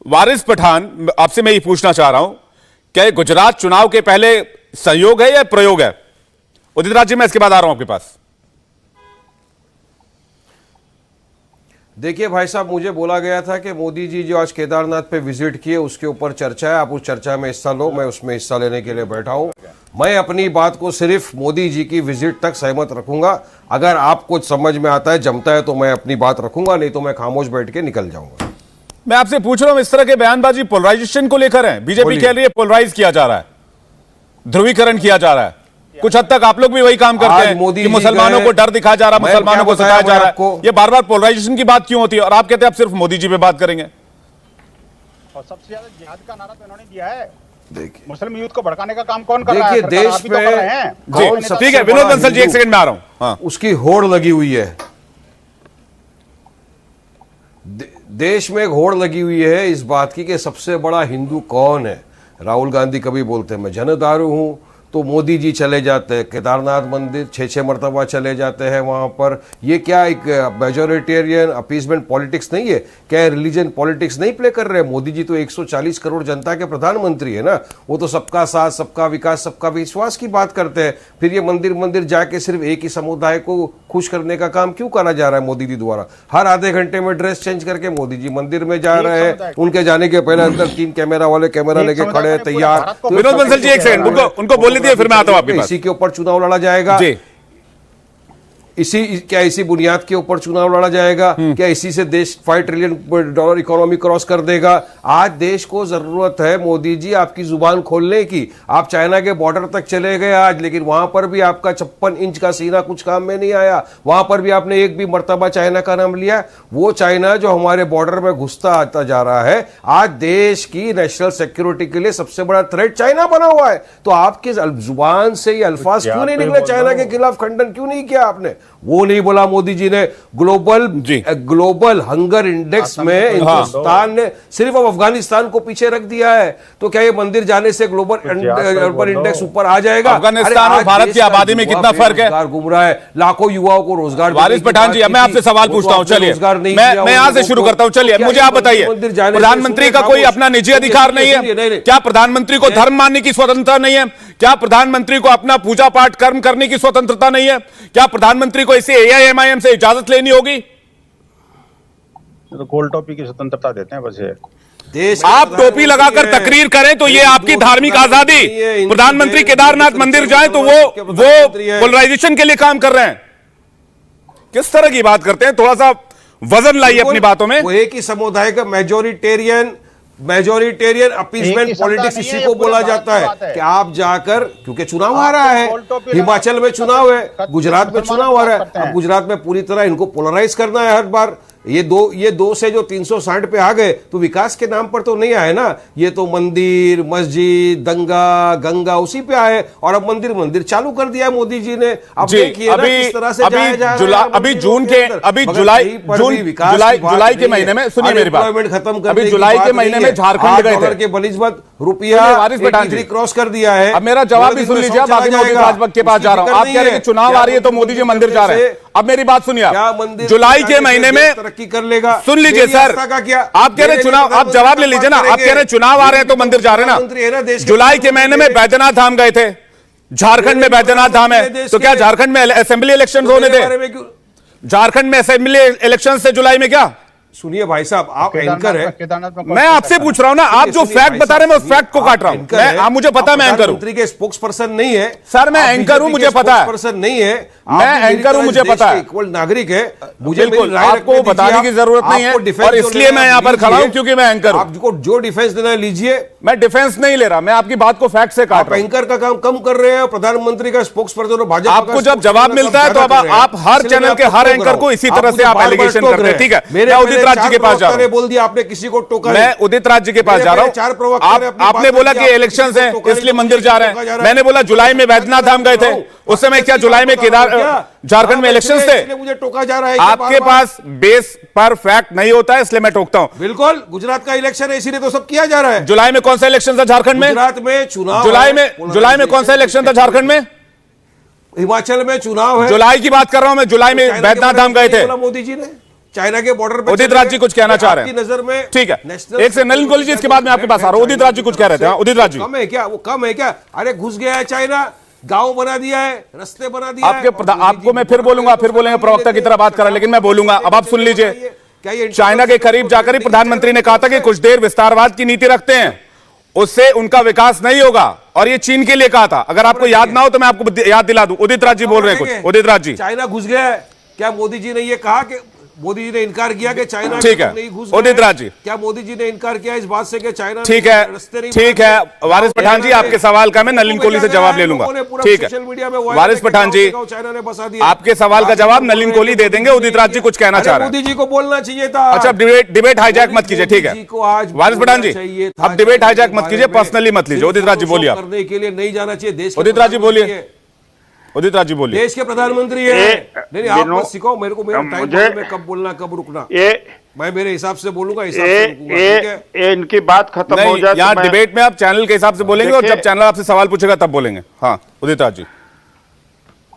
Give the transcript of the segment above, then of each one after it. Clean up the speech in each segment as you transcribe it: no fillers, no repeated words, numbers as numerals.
वारिस पठान, आपसे मैं ये पूछना चाह रहा हूं, क्या ये गुजरात चुनाव के पहले संयोग है या प्रयोग है? उदित राज जी, मैं इसके बाद आ रहा हूं आपके पास। देखिए भाई साहब, मुझे बोला गया था कि मोदी जी जो आज केदारनाथ पे विजिट किए उसके ऊपर चर्चा है, आप उस चर्चा में हिस्सा लो। मैं उसमें हिस्सा लेने के लिए बैठा हूं। मैं अपनी बात को सिर्फ मोदी जी की विजिट तक सहमत रखूंगा। अगर आप कुछ समझ में आता है, जमता है, तो मैं अपनी बात रखूंगा, नहीं तो मैं खामोश बैठ के निकल जाऊंगा। मैं आपसे पूछ रहा हूं, इस तरह के बयानबाजी पोलराइजेशन को लेकर है। बीजेपी कह रही है पोलराइज किया जा रहा है, ध्रुवीकरण किया जा रहा है। कुछ हद तक आप लोग भी वही काम करते हैं कि मुसलमानों को डर दिखाया जा रहा है, मुसलमानों को सताया जा रहा है। ये बार बार पोलराइजेशन की बात क्यों होती है? और आप कहते हैं आप सिर्फ मोदी जी पे बात करेंगे। और सबसे ज्यादा जिहाद का नारा तो इन्होंने दिया है। देखिए, मुस्लिम यूथ को भड़काने का काम कौन कर रहा है? देखिए देश में जी ठीक है, विनोद बंसल जी, एक सेकंड में आ रहा हूं। हाँ, उसकी होड़ लगी हुई है। देश में एक होड़ लगी हुई है इस बात की कि सबसे बड़ा हिंदू कौन है। राहुल गांधी कभी बोलते हैं मैं जनदारू हूं, तो मोदी जी चले जाते हैं केदारनाथ मंदिर, 6-6 मरतबा चले जाते हैं वहां पर। ये क्या एक मेजोरिटेरियन अपीसमेंट पॉलिटिक्स नहीं है क्या? रिलीजन पॉलिटिक्स नहीं प्ले कर रहे? मोदी जी तो 140 करोड़ जनता के प्रधानमंत्री है ना। वो तो सबका साथ, सबका विकास, सबका विश्वास की बात करते हैं। फिर ये मंदिर मंदिर जाके सिर्फ एक ही समुदाय को खुश करने का काम क्यों करा जा रहा है मोदी जी द्वारा? हर आधे घंटे में ड्रेस चेंज करके मोदी जी मंदिर में जा रहे हैं। उनके जाने के पहले अंदर 3 कैमरा वाले कैमरा लेके खड़े हैं तैयार। विनोद बंसल जी, एक सेकंड उनको बोलने दिए, फिर मैं आता हूं आपके पास। इसी के ऊपर चुनाव लड़ा जाएगा? इसी बुनियाद के ऊपर चुनाव लड़ा जाएगा? क्या इसी से देश $5 ट्रिलियन इकोनॉमी क्रॉस कर देगा? आज देश को जरूरत है मोदी जी आपकी जुबान खोलने की। आप चाइना के बॉर्डर तक चले गए आज, लेकिन वहां पर भी आपका 56 इंच का सीना कुछ काम में नहीं आया। वहां पर भी आपने एक भी मर्तबा चाइना का नाम लिया? वो चाइना जो हमारे बॉर्डर में घुसता आता जा रहा है, आज देश की नेशनल सिक्योरिटी के लिए सबसे बड़ा थ्रेट चाइना बना हुआ है। तो आपके जुबान से ये अल्फाज क्यों नहीं निकले? चाइना के खिलाफ खंडन क्यों नहीं किया आपने? वो नहीं बोला मोदी जी ने। ग्लोबल हंगर इंडेक्स में हिंदुस्तान ने सिर्फ अफगानिस्तान को पीछे रख दिया है। तो क्या ये मंदिर जाने से ग्लोबल अर्बन इंडेक्स ऊपर आ जाएगा? अफगानिस्तान और भारत की आबादी में कितना फर्क है? घूम रहा है, लाखों युवाओं को रोजगार। वारिस पठान जी, मैं आपसे सवाल पूछता हूं, चलिए मैं यहां से शुरू करता हूं। चलिए मुझे आप बताइए, प्रधानमंत्री का कोई अपना निजी अधिकार नहीं है क्या? प्रधानमंत्री को धर्म मानने की स्वतंत्रता नहीं है क्या? प्रधानमंत्री को अपना पूजा पाठ कर्म करने की स्वतंत्रता नहीं है क्या? प्रधानमंत्री को इसे AIMIM से इजाजत लेनी होगी? तो गोल टोपी की स्वतंत्रता देते हैं बस। ये आप टोपी लगाकर तकरीर करें तो ये आपकी धार्मिक आजादी। प्रधानमंत्री केदारनाथ मंदिर जाएं तो वो पोलराइजेशन के लिए काम कर रहे हैं। किस तरह की बात करते हैं? थोड़ा सा वजन लाइए अपनी बातों में। वो एक ही समुदाय का मेजोरिटेरियन अपीसमेंट पॉलिटिक्स इसी को बोला जाता है कि आप जाकर, क्योंकि चुनाव आ रहा है, हिमाचल में चुनाव है, गुजरात में चुनाव आ रहा है। अब गुजरात में पूरी तरह इनको पोलराइज करना है हर बार। ये दो से जो 360 पे आ गए तो विकास के नाम पर तो नहीं आए ना। ये तो मंदिर, मस्जिद, दंगा, गंगा उसी पे आए, और अब मंदिर चालू कर दिया है मोदी जी ने। अब देखिए ना किस तरह से जाया जा रहा है। अभी जुलाई के महीने में, सुनिए मेरी बात, खत्म कर, अभी जुलाई के महीने में झारखंड गए थे के बनिस्बत रुपया क्रॉस कर दिया है। अब मेरा जवाब भी सुन लीजिए, बाकी के पास जा रहा हूं। आप कह रहे हैं चुनाव आ रही है तो मोदी जी मंदिर जा रहे हैं। अब मेरी बात सुनिए, जुलाई के महीने में तरक्की कर लेगा, सुन लीजिए सर, आप कह रहे हैं चुनाव, आप जवाब ले लीजिए ना। आप कह रहे हैं चुनाव आ रहे हैं तो मंदिर जा रहे हैं ना। जुलाई के महीने में बैद्यनाथ धाम गए थे, झारखंड में बैद्यनाथ धाम है, तो क्या झारखंड में असेंबली इलेक्शन होने थे? झारखंड में असेंबली इलेक्शन से जुलाई में क्या? सुनिए भाई साहब, आप एंकर है, मैं आपसे पूछ रहा हूं ना, आप जो फैक्ट बता रहे हैं मैं उस फैक्ट को काट रहा हूं। आप मुझे पता, मैं एंकर हूं। मंत्री के स्पोक्स पर्सन नहीं है सर, मैं एंकर हूं, मुझे पता है। पर्सन नहीं है, मैं एंकर हूं, मुझे पता है। इक्वल नागरिक है, मुझे आपको बताने की जरूरत नहीं है, और इसलिए मैं यहां पर खड़ा हूं क्योंकि मैं एंकर हूं। आपको जो डिफेंस देना लीजिए। मैं डिफेंस नहीं ले रहा, मैं आपकी बात को फैक्ट से काट रहा हूं। एंकर का काम कम कर रहे हैं, प्रधानमंत्री का स्पोक्स पर्सन भाजपा। आपको जब जवाब मिलता है तो अब आप हर चैनल के हर एंकर को इसी तरह से आप एलिगेशन करते हैं। ठीक है, मैं उदित राज जी के पास जा रहा हूं। बोल दिया आपने, किसी को टोका। मैं उदित राज जी के पास जा रहा हूं। आपने बोला कि इलेक्शंस हैं इसलिए मंदिर जा रहे हैं। मैंने बोला जुलाई में बैद्यनाथ धाम गए थे, उस समय क्या जुलाई में झारखंड में इलेक्शंस थे? मुझे टोका जा रहा है। आपके पास बेस पर फैक्ट नहीं होता है, इसलिए मैं टोकता हूं। बिल्कुल, गुजरात का इलेक्शन है इसीलिए तो सब किया जा रहा है। जुलाई में कौन सा इलेक्शन था झारखंड में? गुजरात में चुनाव, जुलाई में कौन सा इलेक्शन था झारखंड में? हिमाचल में चुनाव है। जुलाई की बात कर रहा हूं मैं, जुलाई में बैद्यनाथ धाम गए थे मोदी जी ने। चाइना के बॉर्डर पे उदित राज जी कुछ कहना चाह रहे हैं। आपकी नजर में ठीक है, नेशनल एक से नलिन कोहली जी, इसके बाद मैं आपके पास आ रहा हूं। उदित राज जी कुछ कह रहे थे। हाँ, उदित राज जी, कम है क्या? वो कम है क्या? अरे घुस गया है चाइना, गांव बना दिया है, रास्ते बना दिया है। आपको मैं फिर बोलूंगा, फिर बोलेंगे प्रवक्ता की तरह बात करा, लेकिन मैं बोलूंगा। अब आप सुन लीजिए, चाइना के करीब जाकर ही प्रधानमंत्री ने कहा था कि कुछ देर विस्तारवाद की नीति रखते हैं, उससे उनका विकास नहीं होगा, और ये चीन के लिए कहा था। अगर आपको याद ना हो तो मैं आपको याद दिला दूं। उदित राज जी बोल रहे हैं कुछ। उदित राज जी, चाइना घुस गया है क्या? मोदी जी ने ये कहा कि मोदी जी ने इनकार किया कि चाइना ठीक है नहीं घुस गया। उदित राज जी, क्या मोदी जी ने इनकार किया इस बात से कि चाइना ठीक है, ठीक है वारिस पठान जी, आपके सवाल का मैं नलिन कोहली से जवाब ले लूंगा। ठीक है वारिस पठान जी, चाइना ने बसा दिया। आपके सवाल का जवाब नलिन कोहली दे देंगे। उदित राज जी कुछ कहना चाह रहे हैं। मोदी जी को बोलना चाहिए था। अच्छा, डिबेट हाईजैक मत कीजिए, ठीक है वारिस पठान जी, अब डिबेट हाईजैक मत कीजिए, पर्सनली मत लीजिए। उदित राज जी बोलिए, आप करने के लिए नहीं जाना चाहिए देश। उदित राज जी बोलिए, उदित राज जी बोलिए। देश के प्रधानमंत्री है। नहीं आप मत सिखाओ मेरे को, मेरा टाइम में कब बोलना कब रुकना, मैं मेरे हिसाब से बोलूंगा, हिसाब से रुकूंगा, ठीक है? इनकी बात खत्म हो जाए। यहाँ डिबेट में आप चैनल के हिसाब से बोलेंगे, और जब चैनल आपसे सवाल पूछेगा तब बोलेंगे। हाँ उदित राज जी,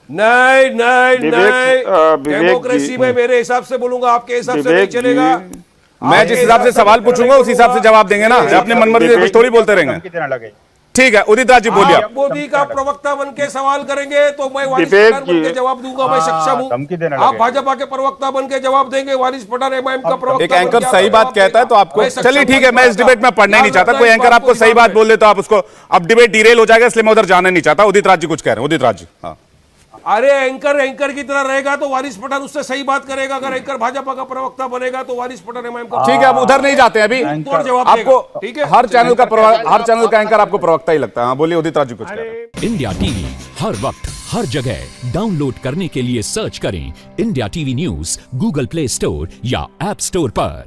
नहीं नहीं नहीं, डेमोक्रेसी में मेरे हिसाब से बोलूंगा, आपके हिसाब से नहीं चलेगा। मैं जिस हिसाब से सवाल पूछूंगा उस हिसाब से जवाब देंगे ना, अपने मनमर्जी से कुछ थोड़ी बोलते रहेंगे। ठीक है उदित राज जी बोलिए। आप मोदी का प्रवक्ता बन के सवाल करेंगे तो मैं वारिस पठान बन के जवाब दूंगा, मैं सक्षम हूं। आप भाजपा के प्रवक्ता बन के जवाब देंगे, वारिस पठान एमआईएम का प्रवक्ता। एक एंकर सही बात कहता है तो आपको, चलिए ठीक है, मैं इस डिबेट में पढ़ना ही नहीं चाहता। कोई एंकर आपको सही बात बोल दे तो आप उसको, अब डिबेट डिरेल हो जाएगा, इसलिए मैं उधर जाना नहीं चाहता। उदित राज जी कुछ कह रहे हैं। उदित राज जी, हाँ। अरे एंकर की तरह रहेगा तो वारिस पठान उससे सही बात करेगा। अगर एंकर भाजपा का प्रवक्ता बनेगा तो वारिस पठान एमआईएम का। ठीक है, अब उधर नहीं जाते अभी। आपको ठीक है, हर चैनल का एंकर आपको प्रवक्ता ही लगता है। हाँ बोलिए उदित राज जी कुछ कह रहे हैं। इंडिया टीवी हर वक्त हर जगह डाउनलोड करने के लिए सर्च करें India TV news Google play store या ऐप स्टोर पर।